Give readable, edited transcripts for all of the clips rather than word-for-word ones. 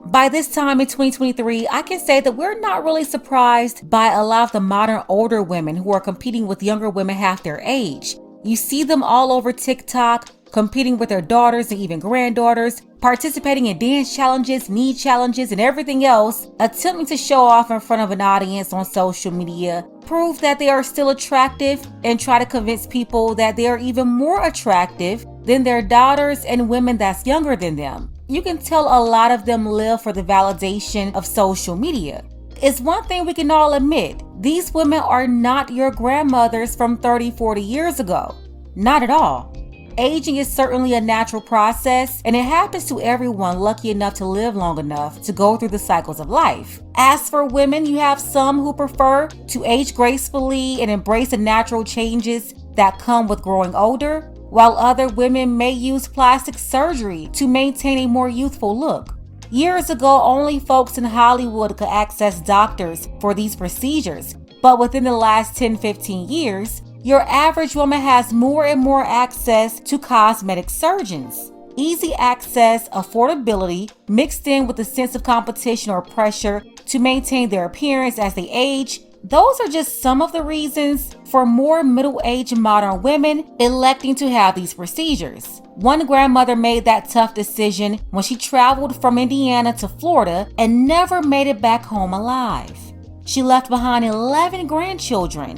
By this time in 2023, I can say that we're not really surprised by a lot of the modern older women who are competing with younger women half their age. You see them all over TikTok, competing with their daughters and even granddaughters, participating in dance challenges, knee challenges, and everything else, attempting to show off in front of an audience on social media, prove that they are still attractive, and try to convince people that they are even more attractive than their daughters and women that's younger than them. You can tell a lot of them live for the validation of social media. It's one thing we can all admit, these women are not your grandmothers from 30, 40 years ago. Not at all. Aging is certainly a natural process, and it happens to everyone lucky enough to live long enough to go through the cycles of life. As for women, you have some who prefer to age gracefully and embrace the natural changes that come with growing older, while other women may use plastic surgery to maintain a more youthful look. Years ago, only folks in Hollywood could access doctors for these procedures, but within the last 10-15 years, your average woman has more and more access to cosmetic surgeons. Easy access, affordability, mixed in with a sense of competition or pressure to maintain their appearance as they age, those are just some of the reasons for more middle-aged modern women electing to have these procedures. One grandmother made that tough decision when she traveled from Indiana to Florida and never made it back home alive. She left behind 11 grandchildren.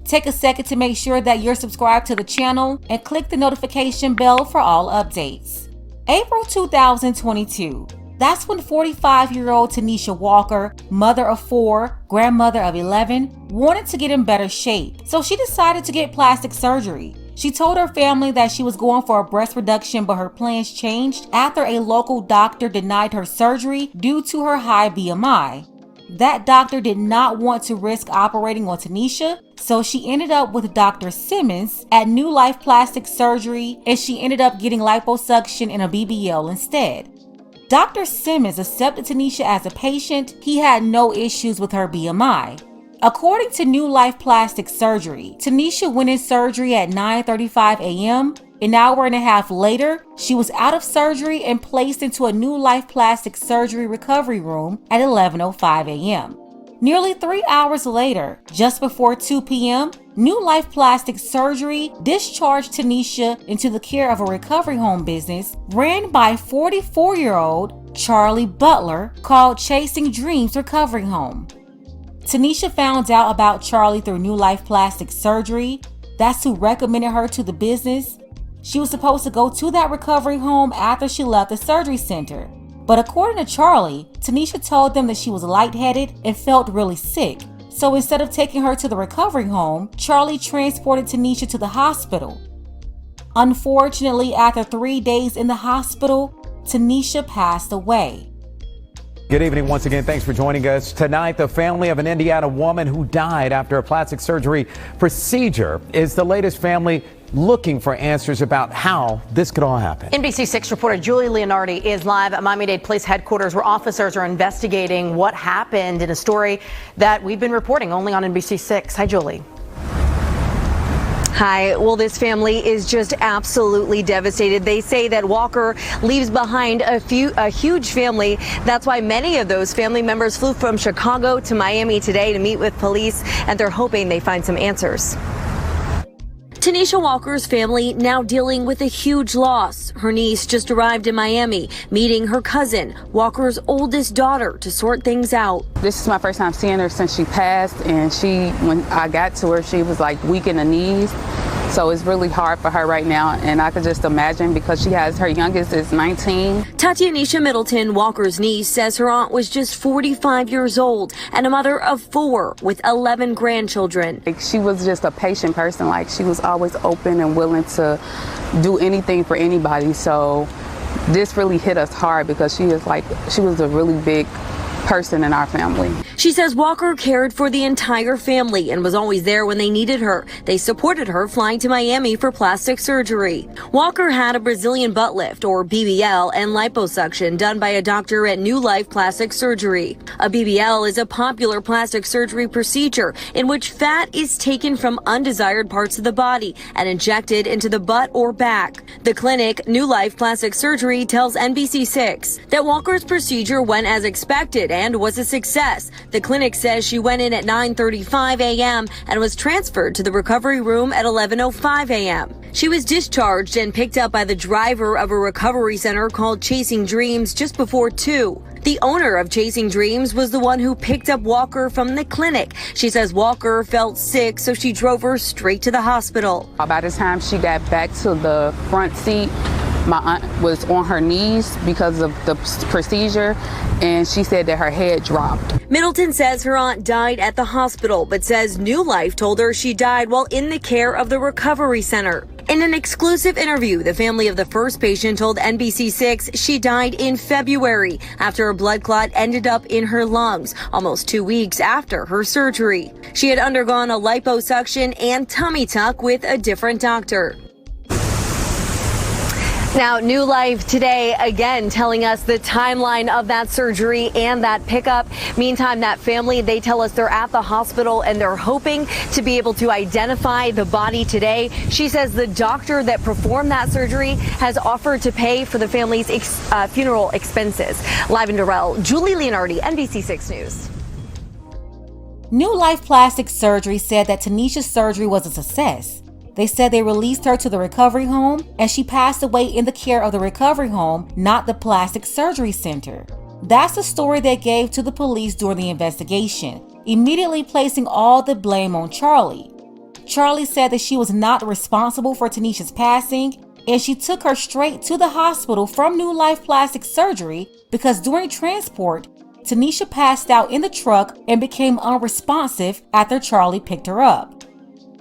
Take a second to make sure that you're subscribed to the channel and click the notification bell for all updates. April 2022. That's when 45-year-old Tanisha Walker, mother of 4, grandmother of 11, wanted to get in better shape, so she decided to get plastic surgery. She told her family that she was going for a breast reduction, but her plans changed after a local doctor denied her surgery due to her high BMI. That doctor did not want to risk operating on Tanisha, so she ended up with Dr. Simmons at New Life Plastic Surgery, and she ended up getting liposuction and a BBL instead. Dr. Simmons accepted Tanisha as a patient. He had no issues with her BMI. According to New Life Plastic Surgery, Tanisha went in surgery at 9:35 a.m. An hour and a half later, she was out of surgery and placed into a New Life Plastic Surgery recovery room at 11:05 a.m. Nearly 3 hours later, just before 2 p.m., New Life Plastic Surgery discharged Tanisha into the care of a recovery home business ran by 44-year-old Charlie Butler called Chasing Dreams Recovery Home. Tanisha found out about Charlie through New Life Plastic Surgery. That's who recommended her to the business. She was supposed to go to that recovery home after she left the surgery center. But according to Charlie, Tanisha told them that she was lightheaded and felt really sick. So instead of taking her to the recovery home, Charlie transported Tanisha to the hospital. Unfortunately, after 3 days in the hospital, Tanisha passed away. Good evening once again. Thanks for joining us. Tonight, the family of an Indiana woman who died after a plastic surgery procedure is the latest family looking for answers about how this could all happen. NBC6 reporter Julie Leonardi is live at Miami-Dade Police headquarters where officers are investigating what happened in a story that we've been reporting only on NBC6. Hi, Julie. Hi. Well, this family is just absolutely devastated. They say that Walker leaves behind a huge family. That's why many of those family members flew from Chicago to Miami today to meet with police, and they're hoping they find some answers. Tanisha Walker's family now dealing with a huge loss. Her niece just arrived in Miami, meeting her cousin, Walker's oldest daughter, to sort things out. This is my first time seeing her since she passed, and when I got to her, she was like weak in the knees. So it's really hard for her right now, and I could just imagine because she has her youngest is 19. Tatianisha Middleton, Walker's niece, says her aunt was just 45 years old and a mother of 4 with 11 grandchildren. She was just a patient person. Like, she was always open and willing to do anything for anybody. So this really hit us hard because she was a really big person in our family. She says Walker cared for the entire family and was always there when they needed her. They supported her flying to Miami for plastic surgery. Walker had a Brazilian butt lift, or BBL, and liposuction done by a doctor at New Life Plastic Surgery. A BBL is a popular plastic surgery procedure in which fat is taken from undesired parts of the body and injected into the butt or back. The clinic, New Life Plastic Surgery, tells NBC6 that Walker's procedure went as expected and was a success. The clinic says she went in at 9:35 a.m. and was transferred to the recovery room at 11:05 a.m. She was discharged and picked up by the driver of a recovery center called Chasing Dreams just before 2. The owner of Chasing Dreams was the one who picked up Walker from the clinic. She says Walker felt sick, so she drove her straight to the hospital. By the time she got back to the front seat, my aunt was on her knees because of the procedure, and she said that her head dropped. Middleton says her aunt died at the hospital, but says New Life told her she died while in the care of the recovery center. In an exclusive interview, the family of the first patient told NBC6 she died in February after a blood clot ended up in her lungs, almost 2 weeks after her surgery. She had undergone a liposuction and tummy tuck with a different doctor. Now, New Life today, again, telling us the timeline of that surgery and that pickup. Meantime, that family, they tell us they're at the hospital and they're hoping to be able to identify the body today. She says the doctor that performed that surgery has offered to pay for the family's funeral expenses. Live in Durrell, Julie Leonardi, NBC6 News. New Life Plastic Surgery said that Tanisha's surgery was a success. They said they released her to the recovery home and she passed away in the care of the recovery home, not the plastic surgery center. That's the story they gave to the police during the investigation, immediately placing all the blame on Charlie. Charlie said that she was not responsible for Tanisha's passing and she took her straight to the hospital from New Life Plastic Surgery because during transport, Tanisha passed out in the truck and became unresponsive after Charlie picked her up.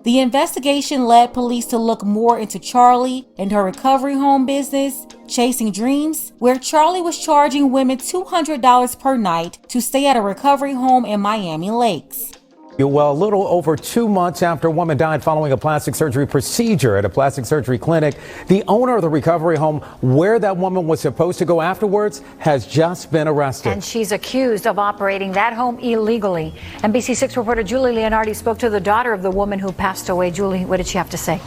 The investigation led police to look more into Charlie and her recovery home business, Chasing Dreams, where Charlie was charging women $200 per night to stay at a recovery home in Miami Lakes. Well, a little over 2 months after a woman died following a plastic surgery procedure at a plastic surgery clinic, the owner of the recovery home where that woman was supposed to go afterwards has just been arrested. And she's accused of operating that home illegally. NBC6 reporter Julie Leonardi spoke to the daughter of the woman who passed away. Julie, what did she have to say?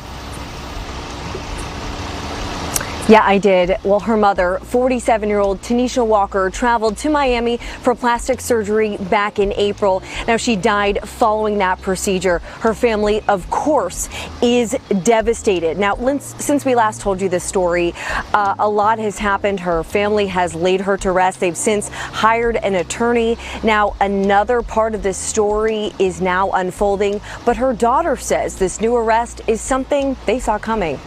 Yeah, I did. Well, her mother, 47-year-old Tanisha Walker, traveled to Miami for plastic surgery back in April. Now, she died following that procedure. Her family, of course, is devastated. Now, since we last told you this story, a lot has happened. Her family has laid her to rest. They've since hired an attorney. Now, another part of this story is now unfolding, but her daughter says this new arrest is something they saw coming.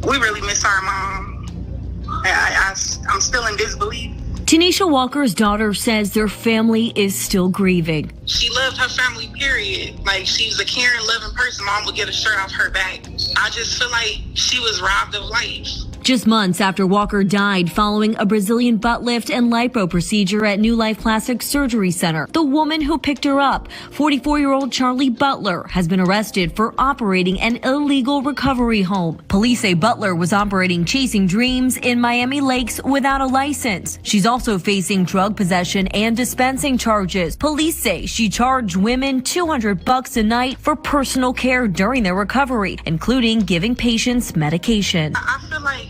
We really miss our mom. I'm still in disbelief. Tanisha Walker's daughter says their family is still grieving. She loved her family, period. Like, she was a caring, loving person. Mom would get a shirt off her back. I just feel like she was robbed of life. Just months after Walker died following a Brazilian butt lift and lipo procedure at New Life Plastic Surgery Center, the woman who picked her up, 44-year-old Charlie Butler, has been arrested for operating an illegal recovery home. Police say Butler was operating Chasing Dreams in Miami Lakes without a license. She's also facing drug possession and dispensing charges. Police say she charged women $200 a night for personal care during their recovery, including giving patients medication. I feel like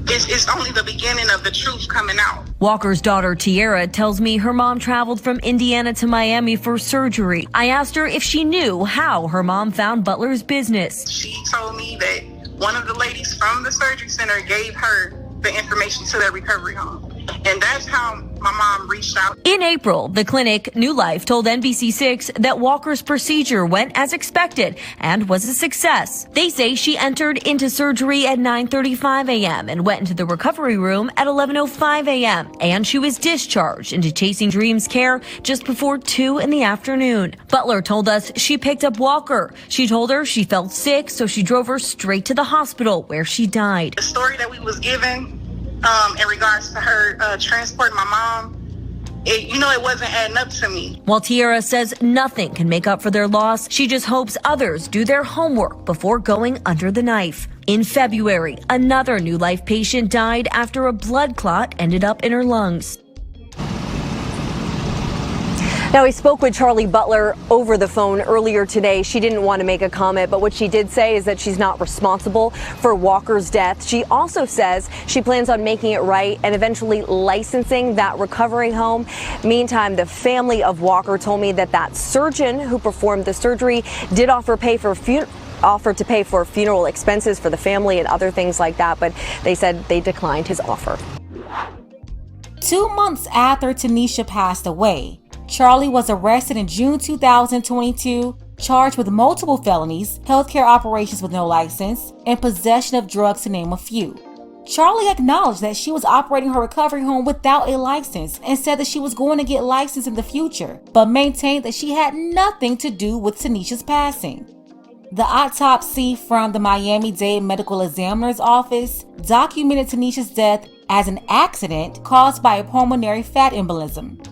it's only the beginning of the truth coming out. Walker's daughter, Tiara, tells me her mom traveled from Indiana to Miami for surgery. I asked her if she knew how her mom found Butler's business. She told me that one of the ladies from the surgery center gave her the information to their recovery home. And that's how my mom reached out. In April, the clinic, New Life, told NBC6 that Walker's procedure went as expected and was a success. They say she entered into surgery at 9:35 a.m. and went into the recovery room at 11:05 a.m. And she was discharged into Chasing Dreams care just before 2 in the afternoon. Butler told us she picked up Walker. She told her she felt sick, so she drove her straight to the hospital where she died. The story that we was given in regards to her transporting my mom, it wasn't adding up to me. While Tiara says nothing can make up for their loss, she just hopes others do their homework before going under the knife. In February, another New Life patient died after a blood clot ended up in her lungs. Now, we spoke with Charlie Butler over the phone earlier today. She didn't want to make a comment, but what she did say is that she's not responsible for Walker's death. She also says she plans on making it right and eventually licensing that recovery home. Meantime, the family of Walker told me that surgeon who performed the surgery did offer to pay for funeral expenses for the family and other things like that, but they said they declined his offer. 2 months after Tanisha passed away, Charlie was arrested in June 2022, charged with multiple felonies, healthcare operations with no license, and possession of drugs, to name a few. Charlie acknowledged that she was operating her recovery home without a license and said that she was going to get licensed in the future, but maintained that she had nothing to do with Tanisha's passing. The autopsy from the Miami-Dade Medical Examiner's Office documented Tanisha's death as an accident caused by a pulmonary fat embolism.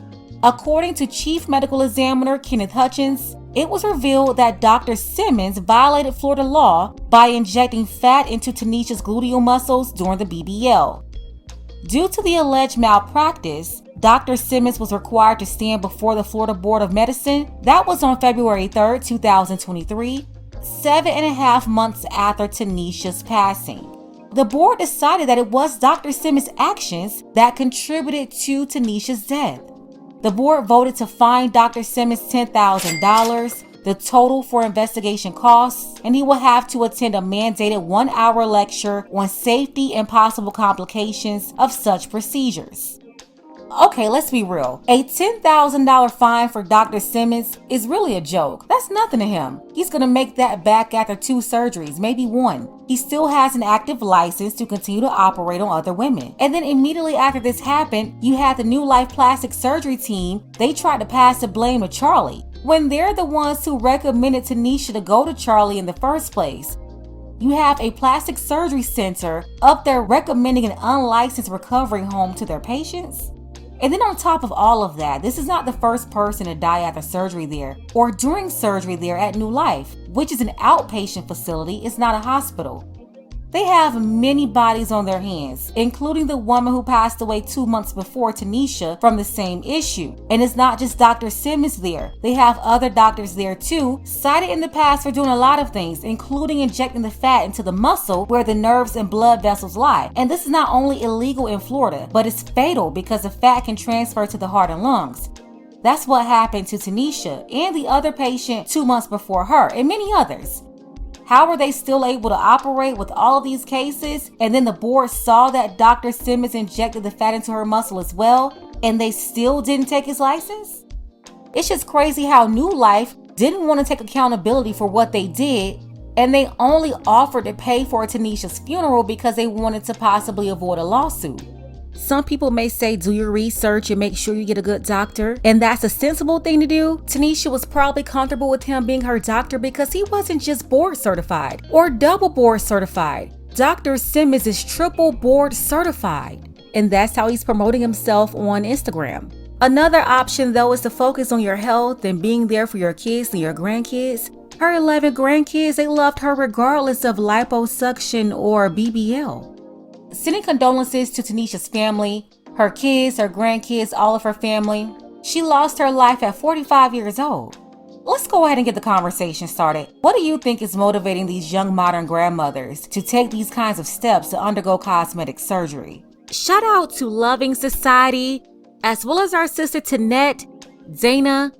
According to Chief Medical Examiner Kenneth Hutchins, it was revealed that Dr. Simmons violated Florida law by injecting fat into Tanisha's gluteal muscles during the BBL. Due to the alleged malpractice, Dr. Simmons was required to stand before the Florida Board of Medicine. That was on February 3, 2023, 7.5 months after Tanisha's passing. The board decided that it was Dr. Simmons' actions that contributed to Tanisha's death. The board voted to fine Dr. Simmons $10,000, the total for investigation costs, and he will have to attend a mandated 1-hour lecture on safety and possible complications of such procedures. Okay, let's be real. A $10,000 fine for Dr. Simmons is really a joke. That's nothing to him. He's gonna make that back after 2 surgeries, maybe 1. He still has an active license to continue to operate on other women. And then immediately after this happened, you had the New Life plastic surgery team. They tried to pass the blame to Charlie, when they're the ones who recommended Tanisha to go to Charlie in the first place. You have a plastic surgery center up there recommending an unlicensed recovery home to their patients? And then on top of all of that, this is not the first person to die after surgery there or during surgery there at New Life, which is an outpatient facility. It's not a hospital. They have many bodies on their hands, including the woman who passed away 2 months before Tanisha from the same issue. And it's not just Dr. Simmons there. They have other doctors there too, cited in the past for doing a lot of things, including injecting the fat into the muscle where the nerves and blood vessels lie. And this is not only illegal in Florida, but it's fatal because the fat can transfer to the heart and lungs. That's what happened to Tanisha and the other patient 2 months before her, and many others. How were they still able to operate with all of these cases? And then the board saw that Dr. Simmons injected the fat into her muscle as well, and they still didn't take his license? It's just crazy how New Life didn't want to take accountability for what they did, and they only offered to pay for Tanisha's funeral because they wanted to possibly avoid a lawsuit. Some people may say do your research and make sure you get a good doctor, and that's a sensible thing to do. Tanisha was probably comfortable with him being her doctor because he wasn't just board certified or double board certified. Dr. Simmons is triple board certified, and that's how he's promoting himself on Instagram. Another option though is to focus on your health and being there for your kids and your grandkids. Her 11 grandkids, they loved her regardless of liposuction or BBL. Sending condolences to Tanisha's family, her kids, her grandkids, all of her family. She lost her life at 45 years old. Let's go ahead and get the conversation started. What do you think is motivating these young modern grandmothers to take these kinds of steps to undergo cosmetic surgery? Shout out to Loving Society, as well as our sister Tanette, Dana,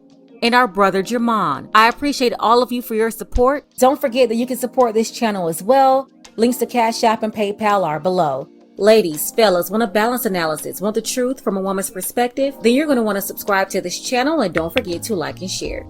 and our brother Jermon. I appreciate all of you for your support. Don't forget that you can support this channel as well. Links to Cash App and PayPal are below. Ladies, fellas, want a balanced analysis, want the truth from a woman's perspective? Then you're going to want to subscribe to this channel and don't forget to like and share.